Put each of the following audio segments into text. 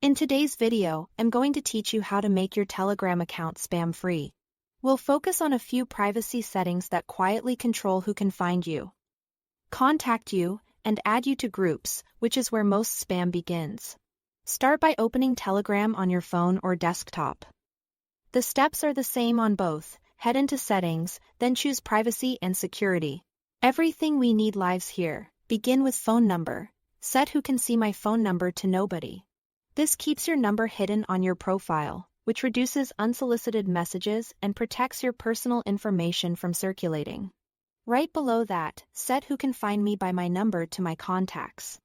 In today's video, I'm going to teach you how to make your Telegram account spam-free. We'll focus on a few privacy settings that quietly control who can find you, contact you, and add you to groups, which is where most spam begins. Start by opening Telegram on your phone or desktop. The steps are the same on both. Head into Settings, then choose Privacy and Security. Everything we need lives here. Begin with phone number. Set who can see my phone number to nobody. This keeps your number hidden on your profile, which reduces unsolicited messages and protects your personal information from circulating. Right below that, set who can find me by my number to my contacts.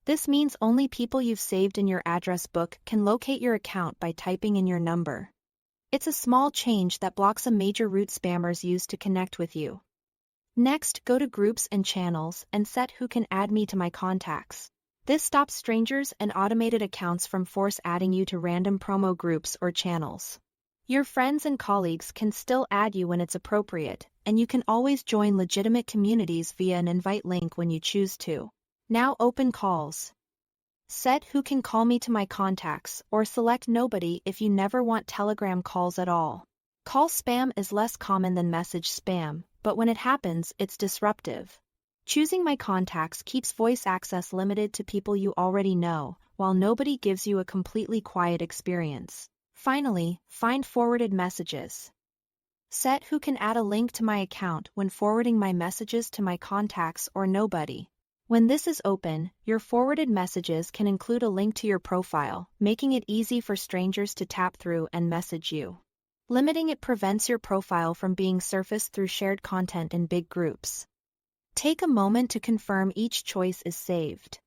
This means only people you've saved in your address book can locate your account by typing in your number. It's a small change that blocks a major route spammers use to connect with you. Next, go to Groups and Channels and set who can add me to my contacts. This stops strangers and automated accounts from force adding you to random promo groups or channels. Your friends and colleagues can still add you when it's appropriate, and you can always join legitimate communities via an invite link when you choose to. Now open calls. Set who can call me to my contacts or select nobody if you never want Telegram calls at all. Call spam is less common than message spam, but when it happens, it's disruptive. Choosing my contacts keeps voice access limited to people you already know, while nobody gives you a completely quiet experience. Finally, find forwarded messages. Set who can add a link to my account when forwarding my messages to my contacts or nobody. When this is open, your forwarded messages can include a link to your profile, making it easy for strangers to tap through and message you. Limiting it prevents your profile from being surfaced through shared content in big groups. Take a moment to confirm each choice is saved.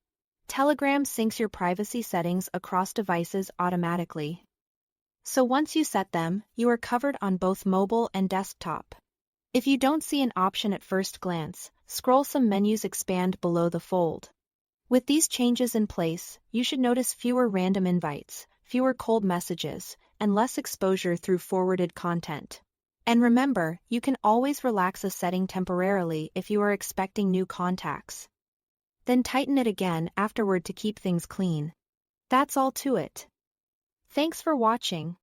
Telegram syncs your privacy settings across devices automatically. So once you set them, you are covered on both mobile and desktop. If you don't see an option at first glance, scroll some menus expand below the fold. With these changes in place, you should notice fewer random invites, fewer cold messages, and less exposure through forwarded content. And remember, you can always relax a setting temporarily if you are expecting new contacts. Then tighten it again afterward to keep things clean. That's all to it. Thanks for watching.